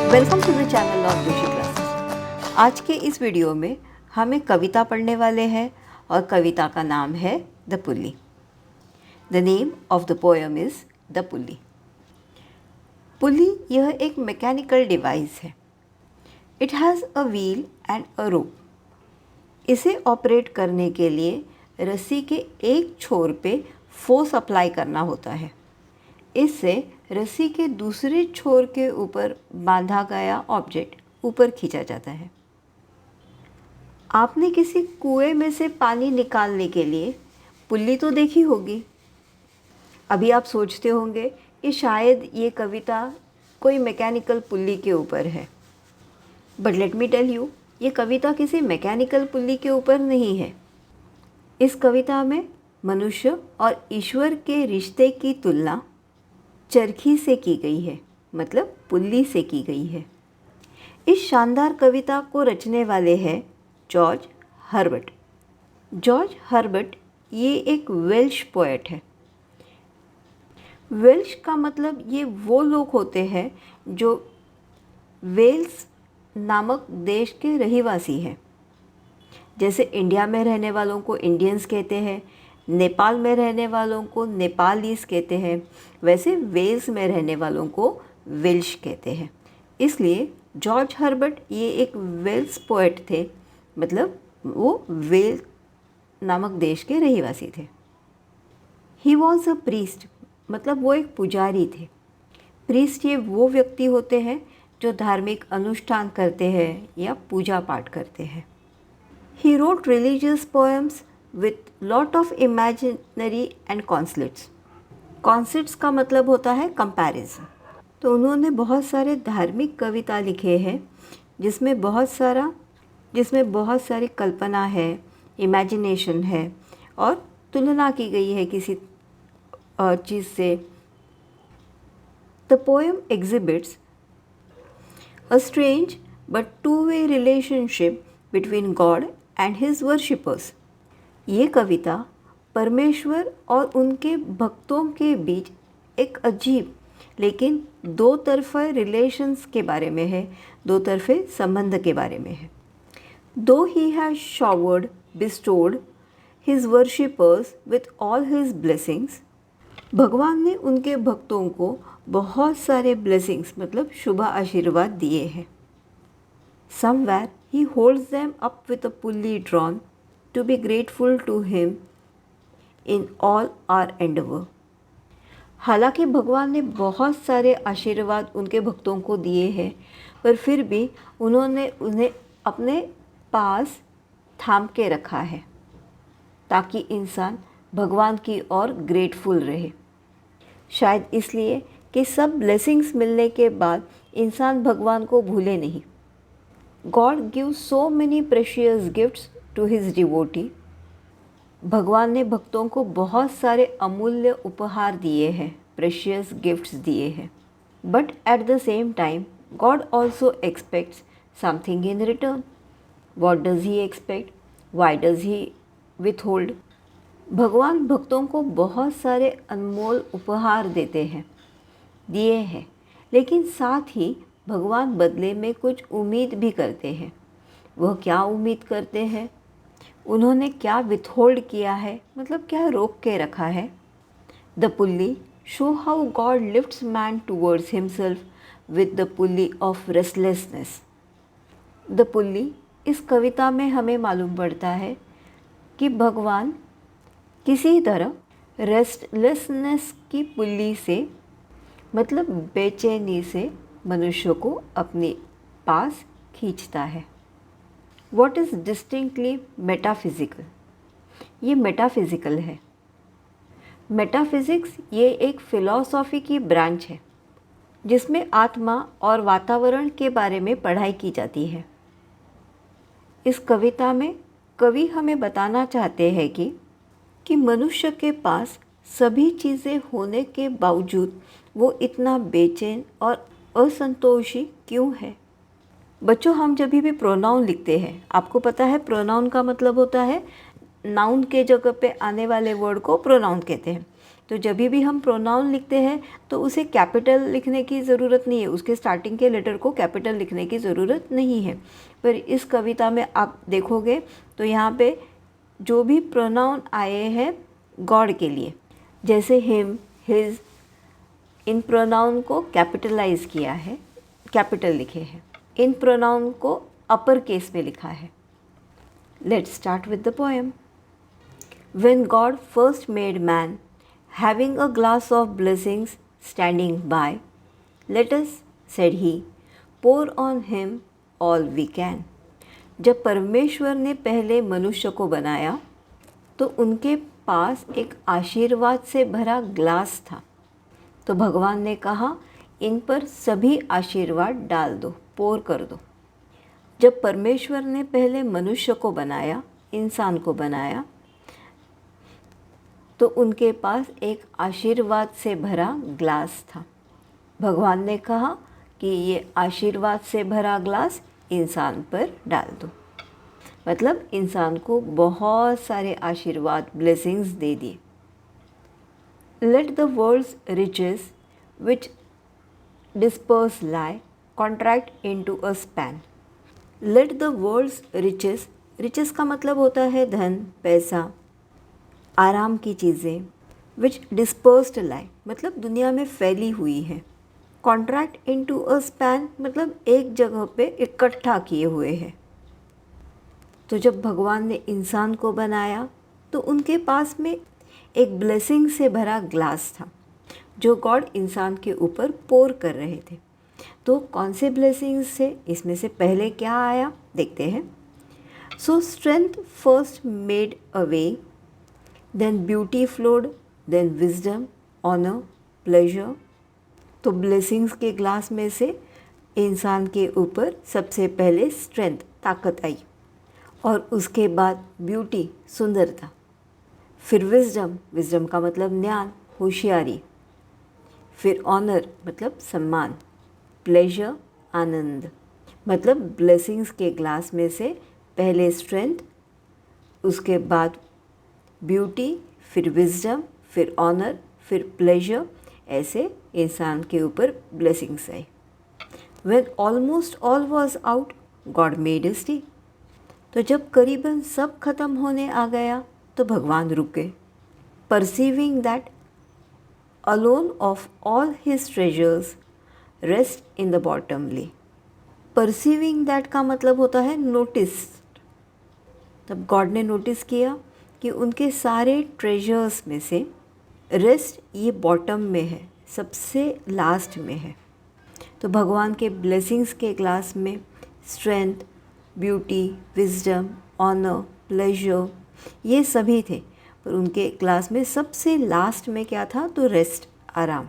Welcome to the channel of Joshi classes. आज के इस वीडियो में हम एक कविता पढ़ने वाले हैं और कविता का नाम है the pulley. The name of the poem is the pulley. Pulley यह एक मैकेनिकल डिवाइस है। It has a wheel and a rope. इसे ऑपरेट करने के लिए रस्सी के एक छोर पे फोर्स अप्लाई करना होता है। इससे रस्सी के दूसरे छोर के ऊपर बांधा गया ऑब्जेक्ट ऊपर खींचा जाता है। आपने किसी कुएं में से पानी निकालने के लिए पुल्ली तो देखी होगी। अभी आप सोचते होंगे कि शायद ये कविता कोई मैकेनिकल पुल्ली के ऊपर है, but let me tell you, ये कविता किसी मैकेनिकल पुल्ली के ऊपर नहीं है। इस कविता में मनुष्य और ईश्वर के रिश्ते की तुलना चरखी से की गई है, मतलब पुल्ली से की गई है। इस शानदार कविता को रचने वाले हैं जॉर्ज हर्बर्ट। जॉर्ज हर्बर्ट ये एक वेल्श पोएट है। वेल्श का मतलब ये वो लोग होते हैं जो वेल्स नामक देश के रहिवासी हैं। जैसे इंडिया में रहने वालों को इंडियंस कहते हैं, नेपाल में रहने वालों को नेपालीस कहते हैं, वैसे वेल्स में रहने वालों को वेल्श कहते हैं। इसलिए जॉर्ज हर्बर्ट ये एक वेल्स पोएट थे, मतलब वो वेल नामक देश के रहिवासी थे। ही वॉज अ प्रीस्ट, मतलब वो एक पुजारी थे। प्रीस्ट ये वो व्यक्ति होते हैं जो धार्मिक अनुष्ठान करते हैं या पूजा पाठ करते हैं। He wrote religious poems with lot of imaginary and consonants। consonants का मतलब होता है comparison। तो उन्होंने बहुत सारे धार्मिक कविता लिखे हैं जिसमें बहुत सारी कल्पना है, इमेजिनेशन है और तुलना की गई है किसी चीज़ से। The poem exhibits a strange but two-way relationship between God and his worshippers। ये कविता परमेश्वर और उनके भक्तों के बीच एक अजीब लेकिन दो तरफा रिलेशंस के बारे में है, दो तरफे संबंध के बारे में है। दो he has showered bestowed his worshippers with all his blessings. भगवान ने उनके भक्तों को बहुत सारे ब्लेसिंग्स मतलब शुभ आशीर्वाद दिए हैं। Somewhere he holds them up with a pulley drawn to be grateful to him in all our endeavor। हालांकि भगवान ने बहुत सारे आशीर्वाद उनके भक्तों को दिए हैं, पर फिर भी उन्होंने उन्हें अपने पास थाम के रखा है ताकि इंसान भगवान की ओर ग्रेटफुल रहे। शायद इसलिए कि सब ब्लेसिंग्स मिलने के बाद इंसान भगवान को भूले नहीं। God gives so many precious gifts to his devotee. भगवान ने भक्तों को बहुत सारे अमूल्य उपहार दिए हैं, प्रेशियस गिफ्ट्स दिए हैं। But at the same time God also aspects something in return. What does he expect? Why does he withhold? भगवान भक्तों को बहुत सारे अनमोल उपहार दिए हैं, लेकिन साथ ही भगवान बदले में कुछ उम्मीद भी करते हैं। वह क्या उम्मीद करते हैं? उन्होंने क्या विथहोल्ड किया है, मतलब क्या रोक के रखा है? The pulley show how God lifts man towards himself with the pulley of restlessness. The pulley इस कविता में हमें मालूम पड़ता है कि भगवान किसी तरह रेस्टलेसनेस की पुल्ली से, मतलब बेचैनी से मनुष्य को अपने पास खींचता है। What is distinctly metaphysical? ये मेटाफिज़िकल है। मेटाफिज़िक्स ये एक फ़िलॉसॉफ़ी की ब्रांच है जिसमें आत्मा और वातावरण के बारे में पढ़ाई की जाती है। इस कविता में कवि हमें बताना चाहते हैं कि मनुष्य के पास सभी चीज़ें होने के बावजूद वो इतना बेचैन और असंतोषी क्यों है। बच्चों, हम जब भी प्रोनाउन लिखते हैं, आपको पता है प्रोनाउन का मतलब होता है नाउन के जगह पे आने वाले वर्ड को प्रोनाउन कहते हैं। तो जब भी हम प्रोनाउन लिखते हैं तो उसे कैपिटल लिखने की ज़रूरत नहीं है, उसके स्टार्टिंग के लेटर को कैपिटल लिखने की ज़रूरत नहीं है। पर इस कविता में आप देखोगे तो यहाँ पे जो भी प्रोनाउन आए हैं गॉड के लिए, जैसे हिम, हिज, इन प्रोनाउन को कैपिटलाइज किया है, कैपिटल लिखे हैं। इन प्रोनाउन को अपर केस में लिखा है। Let's start with the poem. When God first made man, having a glass of blessings standing by, let us, said he, pour on him all we can. जब परमेश्वर ने पहले मनुष्य को बनाया तो उनके पास एक आशीर्वाद से भरा ग्लास था। तो भगवान ने कहा, इन पर सभी आशीर्वाद डाल दो, पोर कर दो। जब परमेश्वर ने पहले मनुष्य को बनाया, इंसान को बनाया, तो उनके पास एक आशीर्वाद से भरा ग्लास था। भगवान ने कहा कि ये आशीर्वाद से भरा ग्लास इंसान पर डाल दो। मतलब इंसान को बहुत सारे आशीर्वाद, ब्लेसिंग्स दे दिए। Let the world's riches which disperse lie contract into a span. Let the world's riches, riches का मतलब होता है धन, पैसा, आराम की चीज़ें। विच डिस्पर्स्ड लाई मतलब दुनिया में फैली हुई है। कॉन्ट्रैक्ट इनटू अ स्पैन मतलब एक जगह पे इकट्ठा किए हुए हैं। तो जब भगवान ने इंसान को बनाया तो उनके पास में एक ब्लेसिंग से भरा ग्लास था जो गॉड इंसान के ऊपर पोर कर रहे थे। तो कौन से ब्लेसिंग्स से, इसमें से पहले क्या आया देखते हैं। सो strength first made a way, then beauty flowed, then wisdom, honor, pleasure। तो ब्लेसिंग्स के ग्लास में से इंसान के ऊपर सबसे पहले स्ट्रेंथ, ताकत आई, और उसके बाद ब्यूटी, सुंदरता, फिर विजडम, विजडम का मतलब ज्ञान, होशियारी, फिर ऑनर मतलब सम्मान, प्लेजर, आनंद। मतलब ब्लेसिंग्स के ग्लास में से पहले स्ट्रेंथ, उसके बाद ब्यूटी, फिर विजडम, फिर ऑनर, फिर प्लेजर, ऐसे इंसान के ऊपर ब्लेसिंग्स आए। When almost all was out, God made us stay। तो जब करीबन सब खत्म होने आ गया तो भगवान रुक गए। Perceiving that alone of all his treasures rest in the bottomly। Perceiving that का मतलब होता है नोटिस। तब गॉड ने नोटिस किया कि उनके सारे ट्रेजर्स में से रेस्ट ये बॉटम में है, सबसे लास्ट में है। तो भगवान के ब्लेसिंग्स के ग्लास में strength, beauty, wisdom, honour, pleasure ये सभी थे, पर उनके ग्लास में सबसे लास्ट में क्या था, तो रेस्ट, आराम।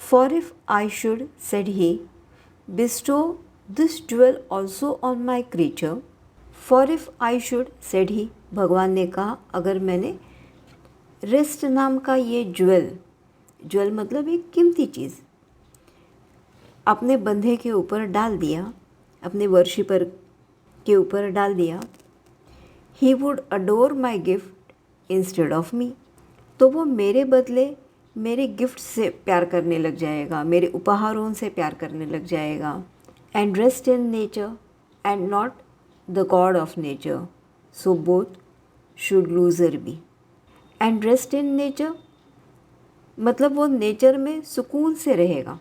For if I should, said he, bestow this jewel also on my creature. For if I should, said he, भगवान ने कहा अगर मैंने रेस्ट नाम का ये ज्वेल, ज्वेल मतलब एक कीमती चीज़, अपने बंधे के ऊपर डाल दिया, अपने वर्शिपर के ऊपर डाल दिया, he would adore my gift instead of me. तो वो मेरे बदले मेरे गिफ्ट से प्यार करने लग जाएगा, मेरे उपहारों से प्यार करने लग जाएगा। And rest in nature and not the God of nature, so both should loser be. And rest in nature मतलब वो नेचर में सुकून से रहेगा।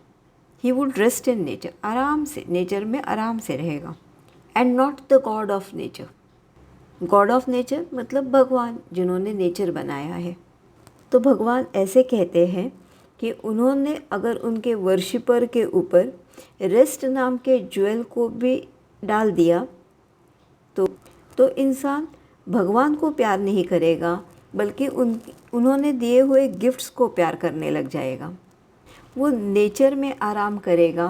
He would rest in nature, आराम से, नेचर में आराम से रहेगा। And not the God of nature, God of nature मतलब भगवान जिन्होंने नेचर बनाया है। तो भगवान ऐसे कहते हैं कि उन्होंने अगर उनके वर्शिपर के ऊपर रेस्ट नाम के ज्वेल को भी डाल दिया तो इंसान भगवान को प्यार नहीं करेगा, बल्कि उन्होंने दिए हुए गिफ्ट्स को प्यार करने लग जाएगा। वो नेचर में आराम करेगा,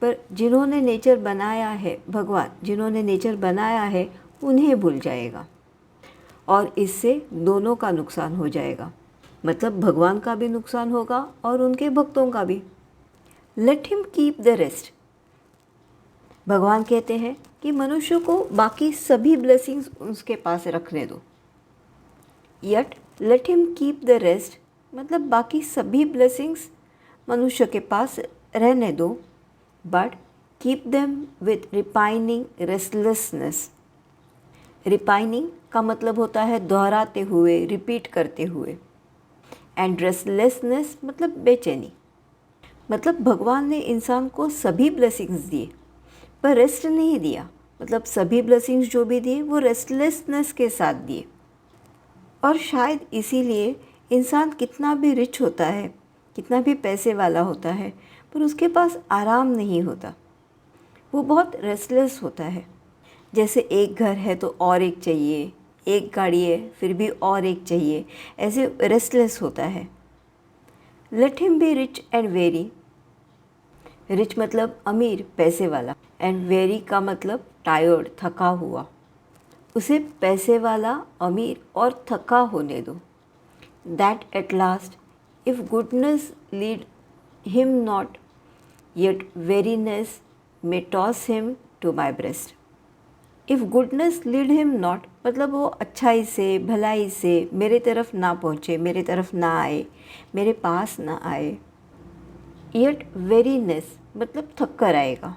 पर जिन्होंने नेचर बनाया है, भगवान जिन्होंने नेचर बनाया है, उन्हें भूल जाएगा, और इससे दोनों का नुकसान हो जाएगा। मतलब भगवान का भी नुकसान होगा और उनके भक्तों का भी। Late him keep the rest, भगवान कहते हैं कि मनुष्य को बाकी सभी ब्लेसिंग्स उसके पास रखने दो। Yet let him keep the rest मतलब बाकी सभी ब्लेसिंग्स मनुष्य के पास रहने दो, but keep them with repining restlessness. Repining का मतलब होता है दोहराते हुए, रिपीट करते हुए, एंड रेस्टलेसनेस मतलब बेचैनी। मतलब भगवान ने इंसान को सभी ब्लेसिंग्स दिए पर रेस्ट नहीं दिया। मतलब सभी ब्लेसिंग्स जो भी दिए वो रेस्टलेसनेस के साथ दिए। और शायद इसीलिए इंसान कितना भी रिच होता है, कितना भी पैसे वाला होता है, पर उसके पास आराम नहीं होता। वो बहुत रेस्टलेस होता है। जैसे एक घर है तो और एक चाहिए, एक गाड़ी है फिर भी और एक चाहिए, ऐसे रेस्टलेस होता है। Late him be rich and very. Rich मतलब अमीर, पैसे वाला, एंड वेरी का मतलब टायर्ड, थका हुआ। उसे पैसे वाला, अमीर और थका होने दो। That at last if goodness lead him not, yet weariness may toss him to my breast. If goodness lead him not मतलब वो अच्छाई से, भलाई से मेरे तरफ ना पहुँचे, मेरे तरफ ना आए, मेरे पास ना आए। येट वेरीनेस मतलब थक कर आएगा।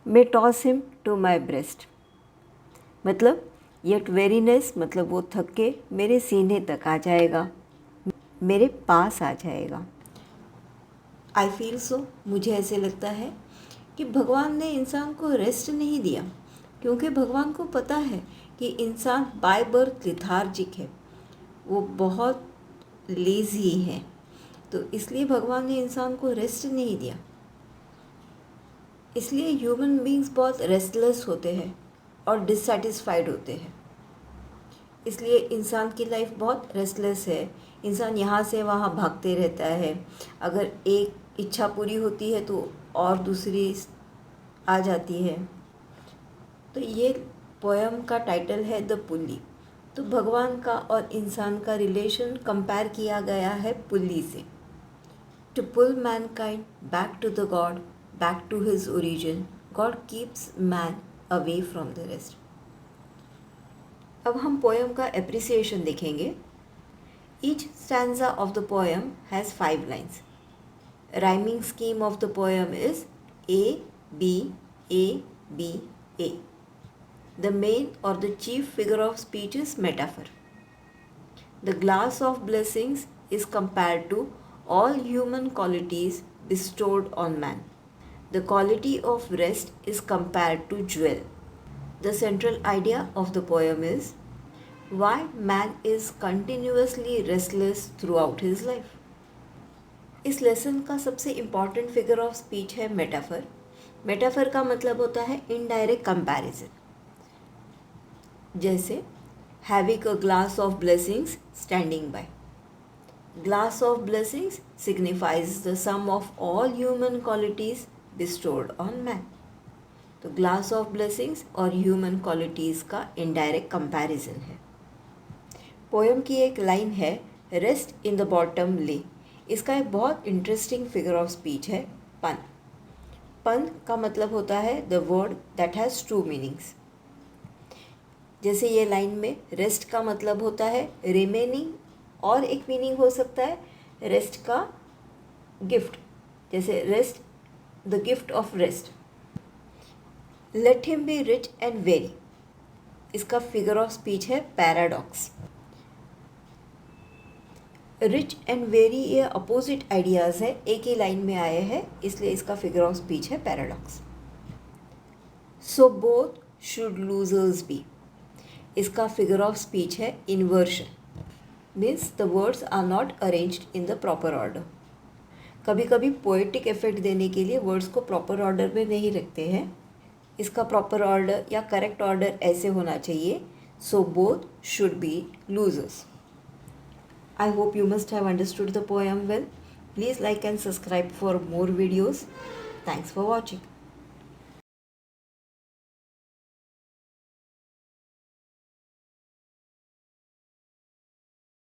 May toss him to my breast मतलब येट वेरीनेस मतलब वो थक के मेरे सीने तक आ जाएगा, मेरे पास आ जाएगा। आई फील सो, मुझे ऐसे लगता है कि भगवान ने इंसान को रेस्ट नहीं दिया, क्योंकि भगवान को पता है कि इंसान बाय बर्थ लिथार्जिक है, वो बहुत लेज़ी है, तो इसलिए भगवान ने इंसान को रेस्ट नहीं दिया। इसलिए ह्यूमन बीइंग्स बहुत रेस्टलेस होते हैं और डिससेटिस्फाइड होते हैं। इसलिए इंसान की लाइफ बहुत रेस्टलेस है। इंसान यहाँ से वहाँ भागते रहता है। अगर एक इच्छा पूरी होती है तो और दूसरी आ जाती है। तो ये पोयम का टाइटल है द पुल्ली। तो भगवान का और इंसान का रिलेशन कंपेयर किया गया है पुल्ली से। To pull mankind back to the God, back to his origin, God keeps man away from the rest. अब हम पोयम का एप्रिसिएशन देखेंगे। Each stanza of the poem has 5 lines. Rhyming scheme of the poem is A B A B A. The main or the chief figure of speech is metaphor. The glass of blessings is compared to all human qualities bestowed on man. The quality of rest is compared to jewel. The central idea of the poem is why man is continuously restless throughout his life. इस lesson का सबसे important figure of speech है metaphor. Metaphor का मतलब होता है indirect comparison. जैसे having a glass of blessings standing by. Glass of blessings signifies the sum of all human qualities bestowed on man. तो ग्लास ऑफ ब्लेसिंग्स और human qualities का indirect comparison है। Poem की एक लाइन है rest in the bottom ले। इसका एक बहुत इंटरेस्टिंग फिगर ऑफ स्पीच है पन। पन का मतलब होता है the word that has 2 meanings. जैसे ये लाइन में रेस्ट का मतलब होता है रिमेनिंग, और एक मीनिंग हो सकता है रेस्ट का गिफ्ट, जैसे rest the gift of rest. Let him be rich and weary, इसका फिगर ऑफ स्पीच है पैराडॉक्स। रिच एंड वेरी ये अपोजिट आइडियाज़ है, एक ही लाइन में आए हैं, इसलिए इसका फिगर ऑफ स्पीच है paradox. So both should losers be, इसका फिगर ऑफ स्पीच है inversion, means the words are not arranged in the proper order. कभी कभी पोएटिक इफेक्ट देने के लिए वर्ड्स को प्रॉपर ऑर्डर में नहीं रखते हैं। इसका प्रॉपर ऑर्डर या करेक्ट ऑर्डर ऐसे होना चाहिए, सो both should be losers. I hope you must have understood the poem well. Please like and subscribe for more videos. Thanks for watching.